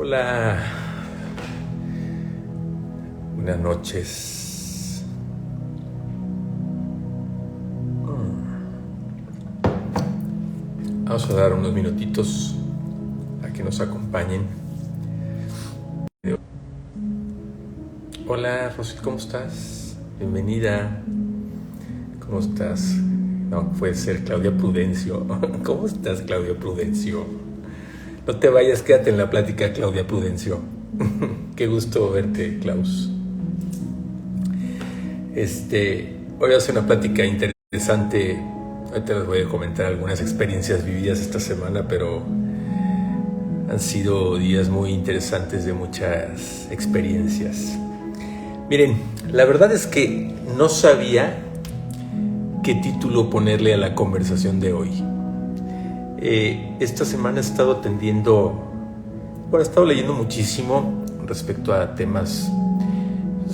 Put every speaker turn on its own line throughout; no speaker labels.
Hola, buenas noches. Vamos a dar unos minutitos a que nos acompañen. Hola, Rosy, ¿cómo estás? Bienvenida. ¿Cómo estás? No, puede ser Claudia Prudencio. ¿Cómo estás, Claudia Prudencio? No te vayas, quédate en la plática, Claudia Prudencio. Qué gusto verte, Klaus. Hoy va a ser una plática interesante. Ahorita les voy a comentar algunas experiencias vividas esta semana, pero han sido días muy interesantes de muchas experiencias. Miren, la verdad es que no sabía qué título ponerle a la conversación de hoy. Esta semana he estado he estado leyendo muchísimo respecto a temas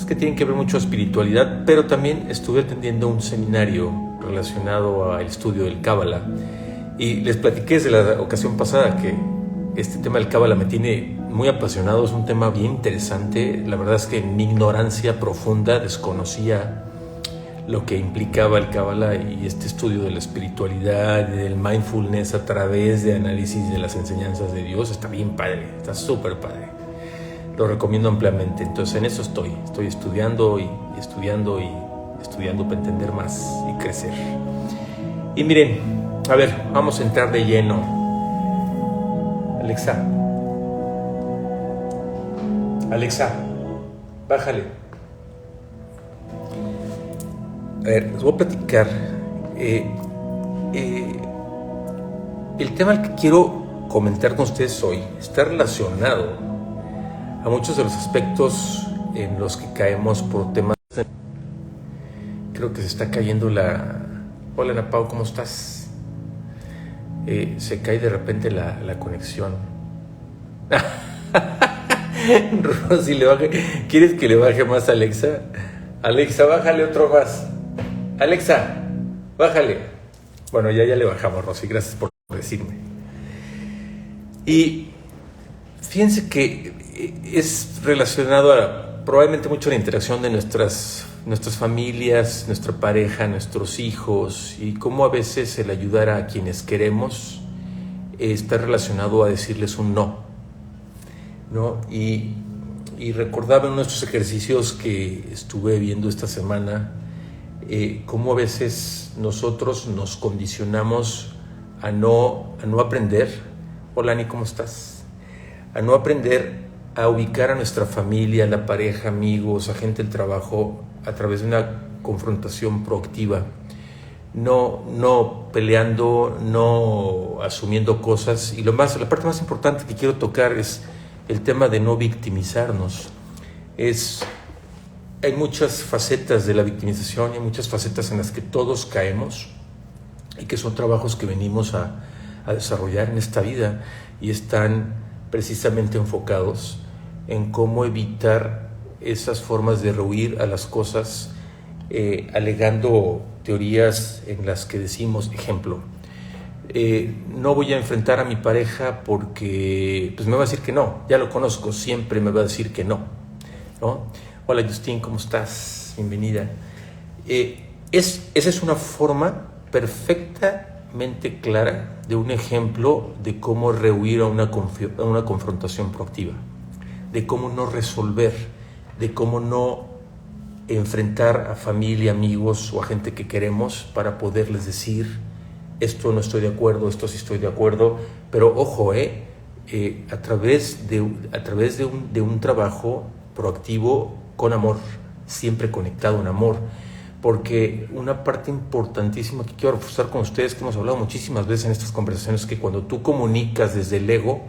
que tienen que ver mucho con espiritualidad, pero también estuve atendiendo un seminario relacionado al estudio del Cábala y les platiqué desde la ocasión pasada que este tema del Cábala me tiene muy apasionado. Es un tema bien interesante. La verdad es que en mi ignorancia profunda desconocía lo que implicaba el Cábala y este estudio de la espiritualidad y del mindfulness a través de análisis de las enseñanzas de Dios. Está bien padre, está súper padre. Lo recomiendo ampliamente. Entonces en eso estoy estudiando y estudiando para entender más y crecer. Y miren, a ver, vamos a entrar de lleno. Alexa, bájale. A ver, les voy a platicar. El tema que quiero comentar con ustedes hoy está relacionado a muchos de los aspectos en los que caemos por temas. Creo que se está cayendo la... Hola, Ana Pau, ¿cómo estás? Se cae de repente la conexión. Rosy, ¿quieres que le baje más a Alexa? Alexa, bájale otro más. Alexa, bájale. Bueno, ya le bajamos, Rosy, gracias por decirme. Y fíjense que es relacionado a probablemente mucho la interacción de nuestras familias, nuestra pareja, nuestros hijos, y cómo a veces el ayudar a quienes queremos está relacionado a decirles un no, ¿no? Y recordaba en nuestros ejercicios que estuve viendo esta semana cómo a veces nosotros nos condicionamos a no aprender. Hola, Ani, ¿cómo estás? A no aprender a ubicar a nuestra familia, la pareja, amigos, a gente del trabajo a través de una confrontación proactiva, no peleando, no asumiendo cosas. Y la parte más importante que quiero tocar es el tema de no victimizarnos. Hay muchas facetas de la victimización y hay muchas facetas en las que todos caemos y que son trabajos que venimos a desarrollar en esta vida y están precisamente enfocados en cómo evitar esas formas de rehuir a las cosas, alegando teorías en las que decimos, ejemplo, no voy a enfrentar a mi pareja porque pues me va a decir que no, ya lo conozco, siempre me va a decir que no, ¿no? Hola, Justin, ¿cómo estás? Bienvenida. Esa es una forma perfectamente clara de un ejemplo de cómo rehuir a una confrontación proactiva, de cómo no resolver, de cómo no enfrentar a familia, amigos o a gente que queremos para poderles decir esto no estoy de acuerdo, esto sí estoy de acuerdo, pero ojo, a través de un trabajo proactivo con amor, siempre conectado en amor, porque una parte importantísima que quiero reforzar con ustedes, que hemos hablado muchísimas veces en estas conversaciones, es que cuando tú comunicas desde el ego,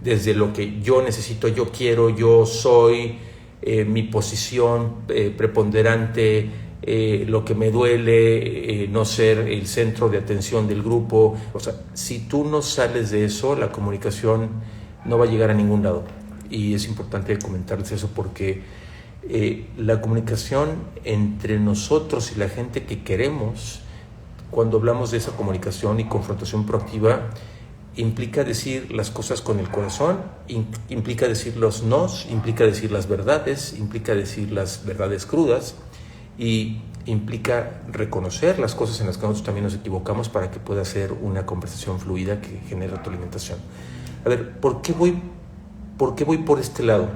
desde lo que yo necesito, yo quiero, yo soy, mi posición preponderante, lo que me duele, no ser el centro de atención del grupo, o sea, si tú no sales de eso, la comunicación no va a llegar a ningún lado. Y es importante comentarles eso porque la comunicación entre nosotros y la gente que queremos, cuando hablamos de esa comunicación y confrontación proactiva, implica decir las cosas con el corazón, implica decir los nos, implica decir las verdades, implica decir las verdades crudas y implica reconocer las cosas en las que nosotros también nos equivocamos para que pueda ser una conversación fluida que genere retroalimentación. A ver, ¿por qué voy por este lado?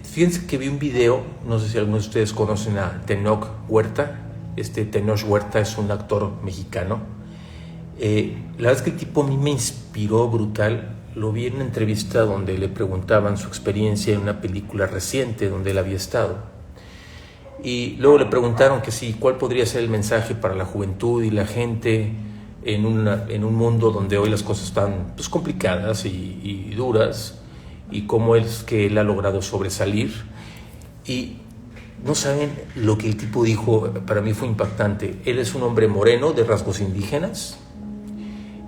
Fíjense que vi un video, no sé si algunos de ustedes conocen a Tenoch Huerta. Tenoch Huerta es un actor mexicano. La verdad es que el tipo a mí me inspiró brutal. Lo vi en una entrevista donde le preguntaban su experiencia en una película reciente donde él había estado. Y luego le preguntaron que sí, cuál podría ser el mensaje para la juventud y la gente en un mundo donde hoy las cosas están pues, complicadas y duras, y cómo es que él ha logrado sobresalir. Y no saben lo que el tipo dijo, para mí fue impactante. Él es un hombre moreno de rasgos indígenas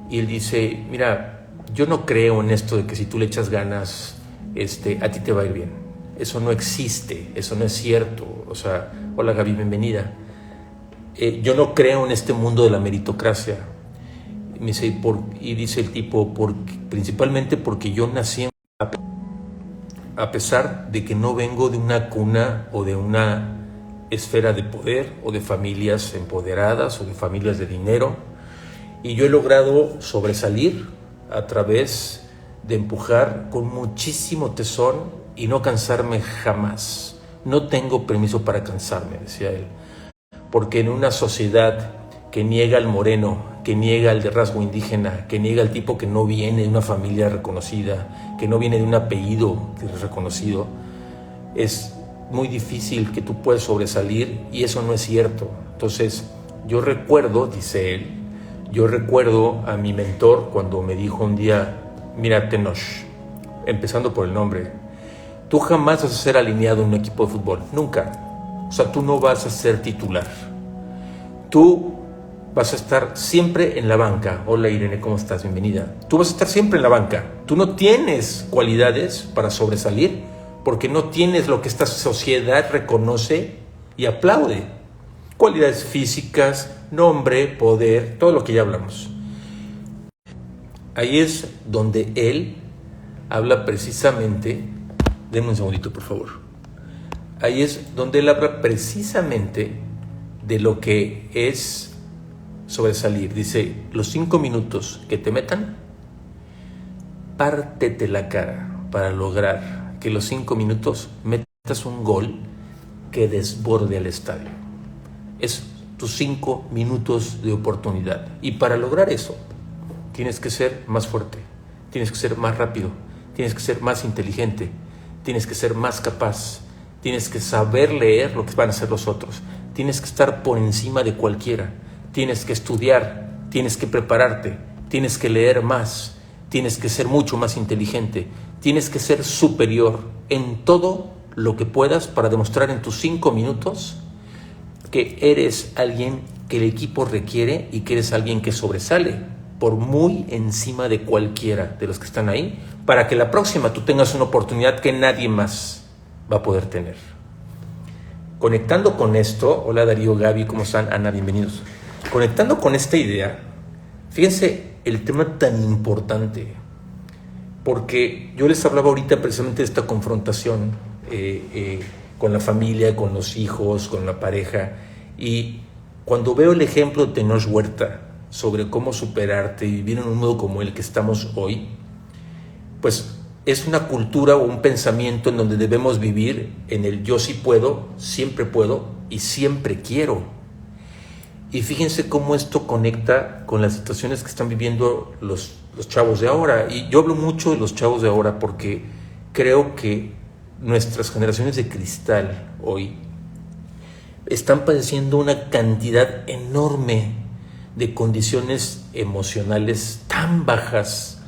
y él dice, mira, yo no creo en esto de que si tú le echas ganas, a ti te va a ir bien. Eso no existe, eso no es cierto. O sea, hola Gaby, bienvenida. Yo no creo en este mundo de la meritocracia. Y dice el tipo, principalmente porque yo nací a pesar de que no vengo de una cuna o de una esfera de poder o de familias empoderadas o de familias de dinero, y yo he logrado sobresalir a través de empujar con muchísimo tesón y no cansarme jamás. No tengo permiso para cansarme, decía él, porque en una sociedad que niega al moreno, que niega al de rasgo indígena, que niega al tipo que no viene de una familia reconocida, que no viene de un apellido que es reconocido, es muy difícil que tú puedas sobresalir, y eso no es cierto. Entonces, yo recuerdo, dice él, yo recuerdo a mi mentor cuando me dijo un día, mira Tenoch, empezando por el nombre, tú jamás vas a ser alineado en un equipo de fútbol, nunca. O sea, tú no vas a ser titular. Tú vas a estar siempre en la banca. Hola Irene, ¿cómo estás? Bienvenida. Tú vas a estar siempre en la banca. Tú no tienes cualidades para sobresalir porque no tienes lo que esta sociedad reconoce y aplaude. Cualidades físicas, nombre, poder, todo lo que ya hablamos. Ahí es donde él habla precisamente, denme un segundito por favor. Ahí es donde él habla precisamente de lo que es sobresalir. Dice, los 5 minutos que te metan, pártete la cara para lograr que los 5 minutos metas un gol que desborde al estadio. Es tus 5 minutos de oportunidad. Y para lograr eso, tienes que ser más fuerte, tienes que ser más rápido, tienes que ser más inteligente, tienes que ser más capaz, tienes que saber leer lo que van a hacer los otros, tienes que estar por encima de cualquiera. Tienes que estudiar, tienes que prepararte, tienes que leer más, tienes que ser mucho más inteligente, tienes que ser superior en todo lo que puedas para demostrar en tus 5 minutos que eres alguien que el equipo requiere y que eres alguien que sobresale por muy encima de cualquiera de los que están ahí, para que la próxima tú tengas una oportunidad que nadie más va a poder tener. Conectando con esto, hola Darío, Gaby, ¿cómo están? Ana, bienvenidos. Conectando con esta idea, fíjense el tema tan importante, porque yo les hablaba ahorita precisamente de esta confrontación con la familia, con los hijos, con la pareja, y cuando veo el ejemplo de Tenoch Huerta sobre cómo superarte y vivir en un mundo como el que estamos hoy, pues es una cultura o un pensamiento en donde debemos vivir en el yo sí puedo y siempre quiero. Y fíjense cómo esto conecta con las situaciones que están viviendo los chavos de ahora. Y yo hablo mucho de los chavos de ahora porque creo que nuestras generaciones de cristal hoy están padeciendo una cantidad enorme de condiciones emocionales tan bajas,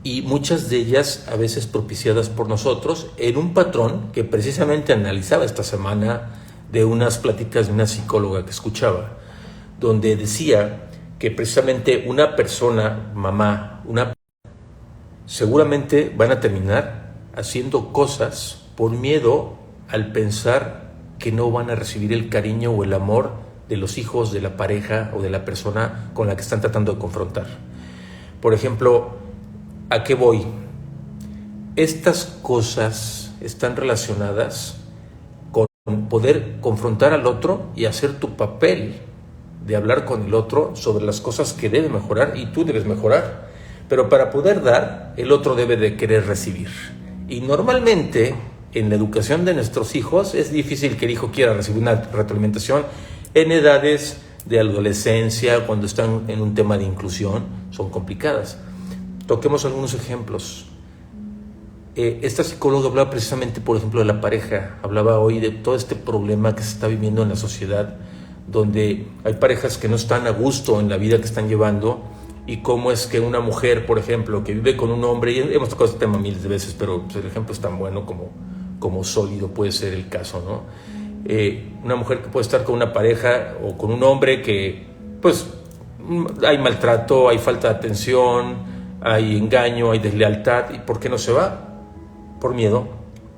y muchas de ellas a veces propiciadas por nosotros en un patrón que precisamente analizaba esta semana de unas pláticas de una psicóloga que escuchaba, donde decía que precisamente una persona, mamá, seguramente van a terminar haciendo cosas por miedo al pensar que no van a recibir el cariño o el amor de los hijos, de la pareja o de la persona con la que están tratando de confrontar. Por ejemplo, ¿a qué voy? Estas cosas están relacionadas con poder confrontar al otro y hacer tu papel de hablar con el otro sobre las cosas que debe mejorar y tú debes mejorar. Pero para poder dar, el otro debe de querer recibir. Y normalmente, en la educación de nuestros hijos, es difícil que el hijo quiera recibir una retroalimentación en edades de adolescencia, cuando están en un tema de inclusión, son complicadas. Toquemos algunos ejemplos. Esta psicóloga hablaba precisamente, por ejemplo, de la pareja. Hablaba hoy de todo este problema que se está viviendo en la sociedad, donde hay parejas que no están a gusto en la vida que están llevando, y cómo es que una mujer, por ejemplo, que vive con un hombre, y hemos tocado este tema miles de veces, pero pues, el ejemplo es tan bueno como sólido puede ser el caso, ¿no? Una mujer que puede estar con una pareja o con un hombre que, pues, hay maltrato, hay falta de atención, hay engaño, hay deslealtad. ¿Y por qué no se va? Por miedo,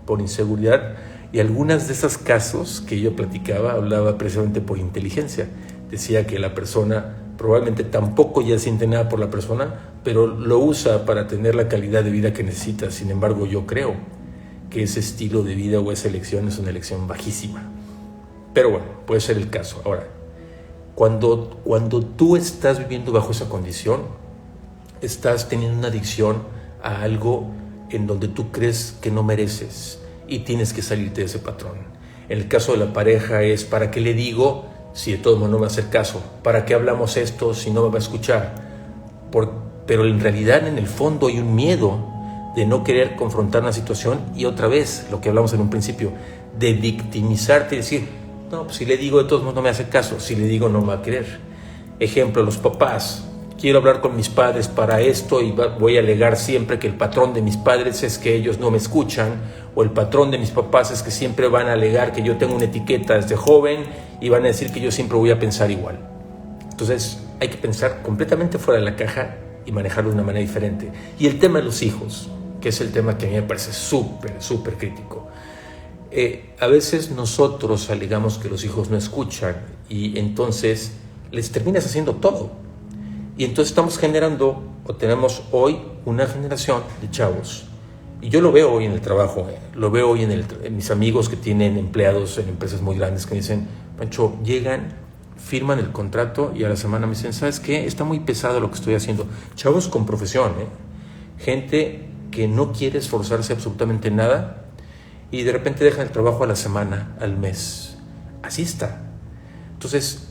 por inseguridad. Y algunas de esos casos que yo platicaba, hablaba precisamente por inteligencia. Decía que la persona probablemente tampoco ya siente nada por la persona, pero lo usa para tener la calidad de vida que necesita. Sin embargo, yo creo que ese estilo de vida o esa elección es una elección bajísima. Pero bueno, puede ser el caso. Ahora, cuando tú estás viviendo bajo esa condición, estás teniendo una adicción a algo en donde tú crees que no mereces y tienes que salirte de ese patrón. En el caso de la pareja es, ¿para qué le digo si de todo modo no me va a hacer caso? ¿Para qué hablamos esto si no me va a escuchar? Pero en realidad, en el fondo, hay un miedo de no querer confrontar una situación y otra vez, lo que hablamos en un principio, de victimizarte y decir, no, pues si le digo de todos modos no me hace caso, si le digo no me va a querer. Ejemplo, los papás. Quiero hablar con mis padres para esto y voy a alegar siempre que el patrón de mis padres es que ellos no me escuchan, o el patrón de mis papás es que siempre van a alegar que yo tengo una etiqueta desde joven y van a decir que yo siempre voy a pensar igual. Entonces hay que pensar completamente fuera de la caja y manejarlo de una manera diferente. Y el tema de los hijos, que es el tema que a mí me parece súper crítico. A veces nosotros alegamos que los hijos no escuchan y entonces les terminas haciendo todo. Y entonces estamos generando, o tenemos hoy, una generación de chavos. Y yo lo veo hoy en el trabajo, lo veo hoy en mis amigos que tienen empleados en empresas muy grandes que me dicen, Pancho, llegan, firman el contrato y a la semana me dicen, ¿sabes qué? Está muy pesado lo que estoy haciendo. Chavos con profesión, gente que no quiere esforzarse absolutamente en nada y de repente dejan el trabajo a la semana, al mes. Así está. Entonces,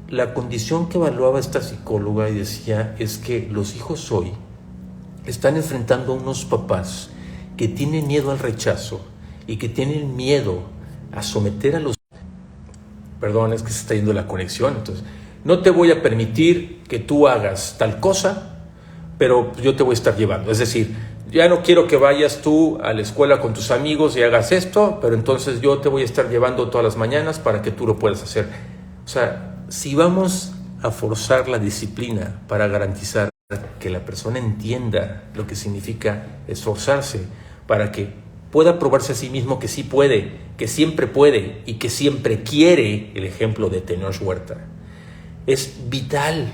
la condición que evaluaba esta psicóloga y decía es que los hijos hoy están enfrentando a unos papás que tienen miedo al rechazo y que tienen miedo a someter a los... Perdón, es que se está yendo la conexión. Entonces, no te voy a permitir que tú hagas tal cosa, pero yo te voy a estar llevando. Es decir, ya no quiero que vayas tú a la escuela con tus amigos y hagas esto, pero entonces yo te voy a estar llevando todas las mañanas para que tú lo puedas hacer. O sea, si vamos a forzar la disciplina para garantizar que la persona entienda lo que significa esforzarse, para que pueda probarse a sí mismo que sí puede, que siempre puede y que siempre quiere, el ejemplo de Tenoch Huerta, es vital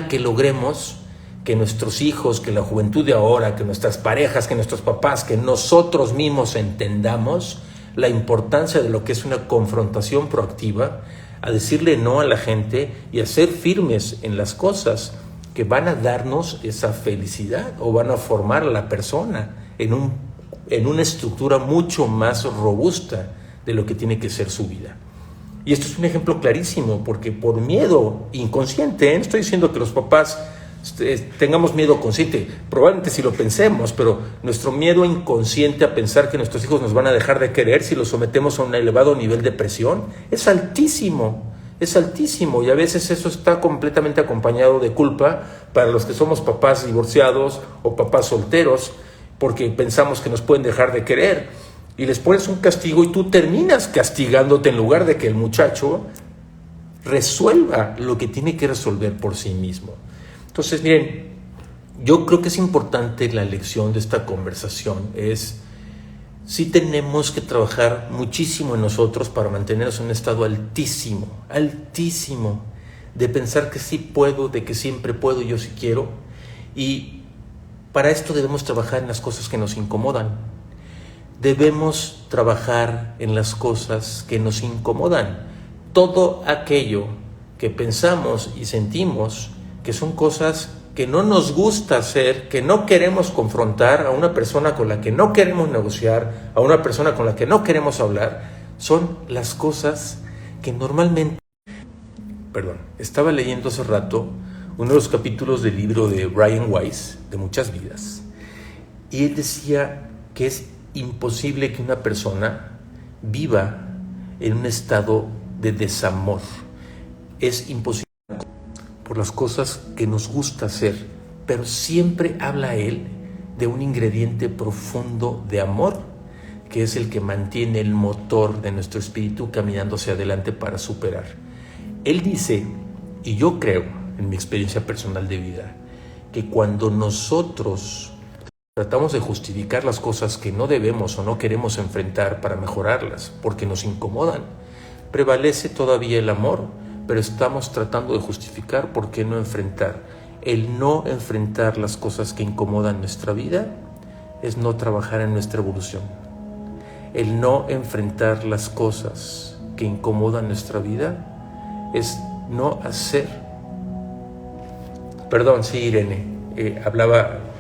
que logremos que nuestros hijos, que la juventud de ahora, que nuestras parejas, que nuestros papás, que nosotros mismos entendamos la importancia de lo que es una confrontación proactiva, a decirle no a la gente y a ser firmes en las cosas que van a darnos esa felicidad o van a formar a la persona en una estructura mucho más robusta de lo que tiene que ser su vida. Y esto es un ejemplo clarísimo, porque por miedo inconsciente, no estoy diciendo que los papás tengamos miedo consciente, probablemente si lo pensemos, pero nuestro miedo inconsciente a pensar que nuestros hijos nos van a dejar de querer si los sometemos a un elevado nivel de presión es altísimo, y a veces eso está completamente acompañado de culpa para los que somos papás divorciados o papás solteros, porque pensamos que nos pueden dejar de querer y les pones un castigo y tú terminas castigándote en lugar de que el muchacho resuelva lo que tiene que resolver por sí mismo. Entonces, miren, yo creo que es importante la lección de esta conversación, sí tenemos que trabajar muchísimo en nosotros para mantenernos en un estado altísimo, de pensar que sí puedo, de que siempre puedo, yo sí quiero, Y para esto debemos trabajar en las cosas que nos incomodan. Debemos trabajar en las cosas que nos incomodan. Todo aquello que pensamos y sentimos que son cosas que no nos gusta hacer, que no queremos confrontar, a una persona con la que no queremos negociar, a una persona con la que no queremos hablar, son las cosas que normalmente... Estaba leyendo hace rato uno de los capítulos del libro de Brian Weiss, de Muchas Vidas, y él decía que es imposible que una persona viva en un estado de desamor. Es imposible por las cosas que nos gusta hacer, pero siempre habla él de un ingrediente profundo de amor, que es el que mantiene el motor de nuestro espíritu caminando hacia adelante para superar. Él dice, y yo creo, en mi experiencia personal de vida, que cuando nosotros tratamos de justificar las cosas que no debemos o no queremos enfrentar para mejorarlas, porque nos incomodan, prevalece todavía el amor, pero estamos tratando de justificar por qué no enfrentar. El no enfrentar las cosas que incomodan nuestra vida es no trabajar en nuestra evolución. El no enfrentar las cosas que incomodan nuestra vida es no hacer. Perdón, sí, Irene,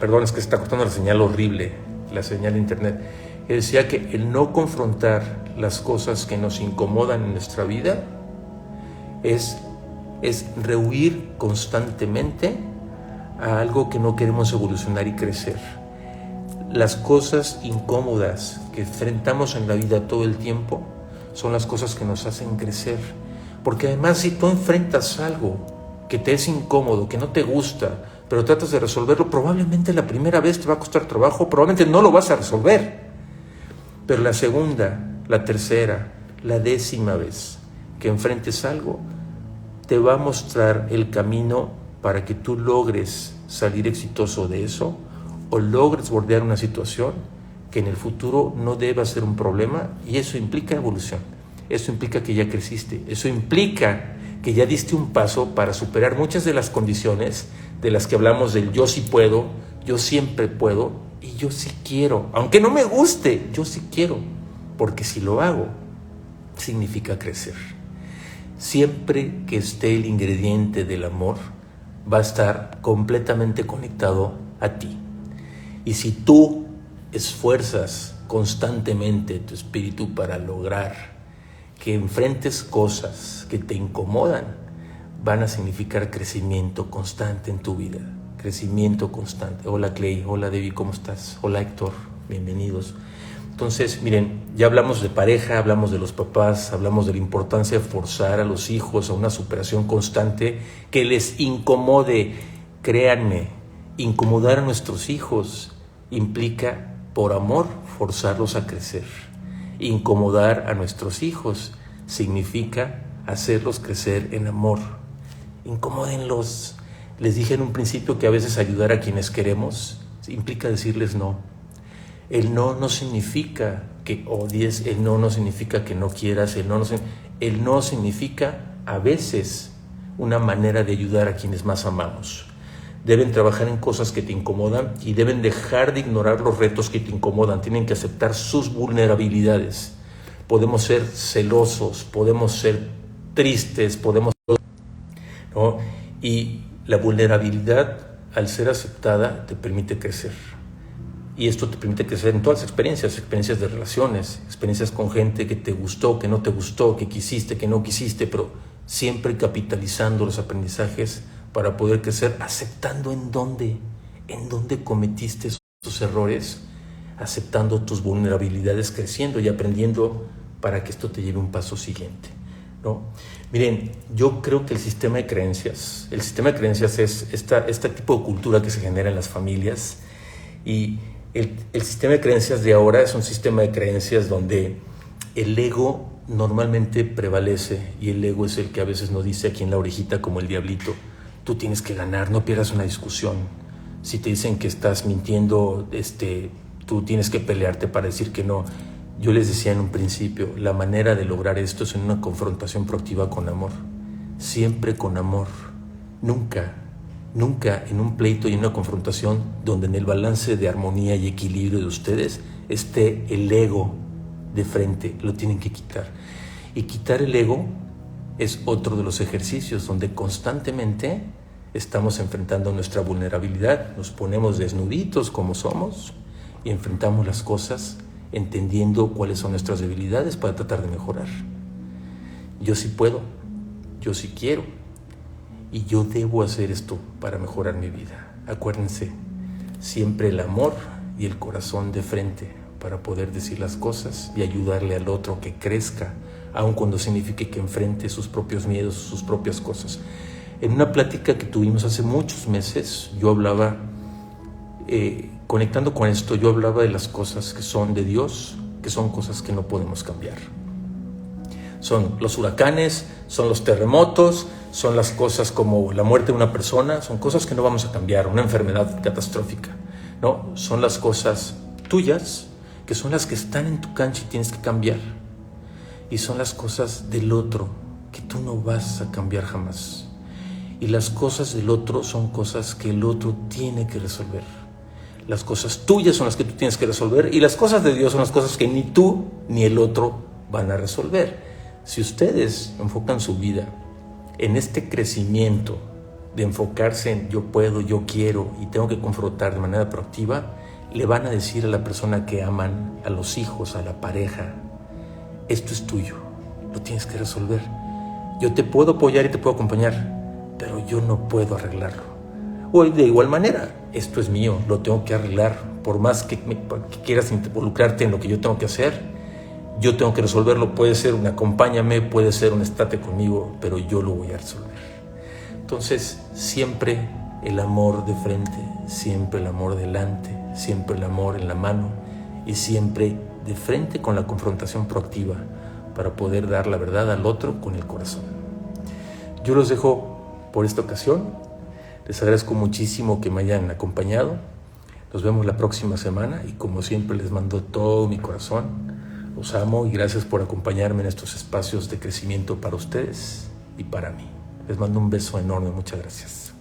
perdón, es que se está cortando la señal horrible, la señal de internet. Él decía que el no confrontar las cosas que nos incomodan en nuestra vida es rehuir constantemente a algo que no queremos evolucionar y crecer. Las cosas incómodas que enfrentamos en la vida todo el tiempo son las cosas que nos hacen crecer. Porque además, si tú enfrentas algo que te es incómodo, que no te gusta, pero tratas de resolverlo, probablemente la primera vez te va a costar trabajo, probablemente no lo vas a resolver. Pero la segunda, la tercera, la 10ª vez que enfrentes algo, te va a mostrar el camino para que tú logres salir exitoso de eso o logres bordear una situación que en el futuro no deba ser un problema, y eso implica evolución, eso implica que ya creciste, eso implica que ya diste un paso para superar muchas de las condiciones de las que hablamos del yo sí puedo, yo siempre puedo y yo sí quiero, aunque no me guste, yo sí quiero, porque si lo hago, significa crecer. Siempre que esté el ingrediente del amor, va a estar completamente conectado a ti. Y si tú esfuerzas constantemente tu espíritu para lograr que enfrentes cosas que te incomodan, van a significar crecimiento constante en tu vida. Crecimiento constante. Hola Clay, hola Debbie, ¿cómo estás? Hola Héctor, bienvenidos. Entonces, miren, ya hablamos de pareja, hablamos de los papás, hablamos de la importancia de forzar a los hijos a una superación constante que les incomode. Créanme, incomodar a nuestros hijos implica, por amor, forzarlos a crecer. Incomodar a nuestros hijos significa hacerlos crecer en amor. Incomódenlos. Les dije en un principio que a veces ayudar a quienes queremos implica decirles no. El no significa que odies, el no significa que no quieras, el no significa a veces una manera de ayudar a quienes más amamos. Deben trabajar en cosas que te incomodan y deben dejar de ignorar los retos que te incomodan. Tienen que aceptar sus vulnerabilidades. Podemos ser celosos, podemos ser tristes, ¿no? Y la vulnerabilidad, al ser aceptada, te permite crecer. Y esto te permite crecer en todas las experiencias de relaciones, experiencias con gente que te gustó, que no te gustó, que quisiste, que no quisiste, pero siempre capitalizando los aprendizajes para poder crecer, aceptando en dónde cometiste esos errores, aceptando tus vulnerabilidades, creciendo y aprendiendo para que esto te lleve a un paso siguiente, ¿no? Miren, yo creo que el sistema de creencias es este tipo de cultura que se genera en las familias, y el sistema de creencias de ahora es un sistema de creencias donde el ego normalmente prevalece, y el ego es el que a veces nos dice aquí en la orejita como el diablito: tú tienes que ganar, no pierdas una discusión. Si te dicen que estás mintiendo, tú tienes que pelearte para decir que no. Yo les decía en un principio, la manera de lograr esto es en una confrontación proactiva con amor. Siempre con amor. Nunca Nunca en un pleito y en una confrontación donde en el balance de armonía y equilibrio de ustedes esté el ego de frente. Lo tienen que quitar. Y quitar el ego es otro de los ejercicios donde constantemente estamos enfrentando nuestra vulnerabilidad. Nos ponemos desnuditos como somos y enfrentamos las cosas entendiendo cuáles son nuestras debilidades para tratar de mejorar. Yo sí puedo, yo sí quiero y yo debo hacer esto para mejorar mi vida. Acuérdense, siempre el amor y el corazón de frente para poder decir las cosas y ayudarle al otro que crezca, aun cuando signifique que enfrente sus propios miedos, sus propias cosas. En una plática que tuvimos hace muchos meses, yo hablaba, conectando con esto, yo hablaba de las cosas que son de Dios, que son cosas que no podemos cambiar. Son los huracanes, son los terremotos, son las cosas como la muerte de una persona, son cosas que no vamos a cambiar, una enfermedad catastrófica, ¿no? Son las cosas tuyas, que son las que están en tu cancha y tienes que cambiar. Y son las cosas del otro, que tú no vas a cambiar jamás. Y las cosas del otro son cosas que el otro tiene que resolver. Las cosas tuyas son las que tú tienes que resolver y las cosas de Dios son las cosas que ni tú ni el otro van a resolver. Si ustedes enfocan su vida en este crecimiento de enfocarse en yo puedo, yo quiero y tengo que confrontar de manera proactiva, le van a decir a la persona que aman, a los hijos, a la pareja, esto es tuyo, lo tienes que resolver. Yo te puedo apoyar y te puedo acompañar, pero yo no puedo arreglarlo. O de igual manera, esto es mío, lo tengo que arreglar. Por más que quieras involucrarte en lo que yo tengo que hacer, yo tengo que resolverlo. Puede ser un acompáñame, puede ser un estate conmigo, pero yo lo voy a resolver. Entonces, siempre el amor de frente, siempre el amor delante, siempre el amor en la mano y siempre de frente con la confrontación proactiva para poder dar la verdad al otro con el corazón. Yo los dejo por esta ocasión. Les agradezco muchísimo que me hayan acompañado. Nos vemos la próxima semana y como siempre les mando todo mi corazón. Los amo y gracias por acompañarme en estos espacios de crecimiento para ustedes y para mí. Les mando un beso enorme. Muchas gracias.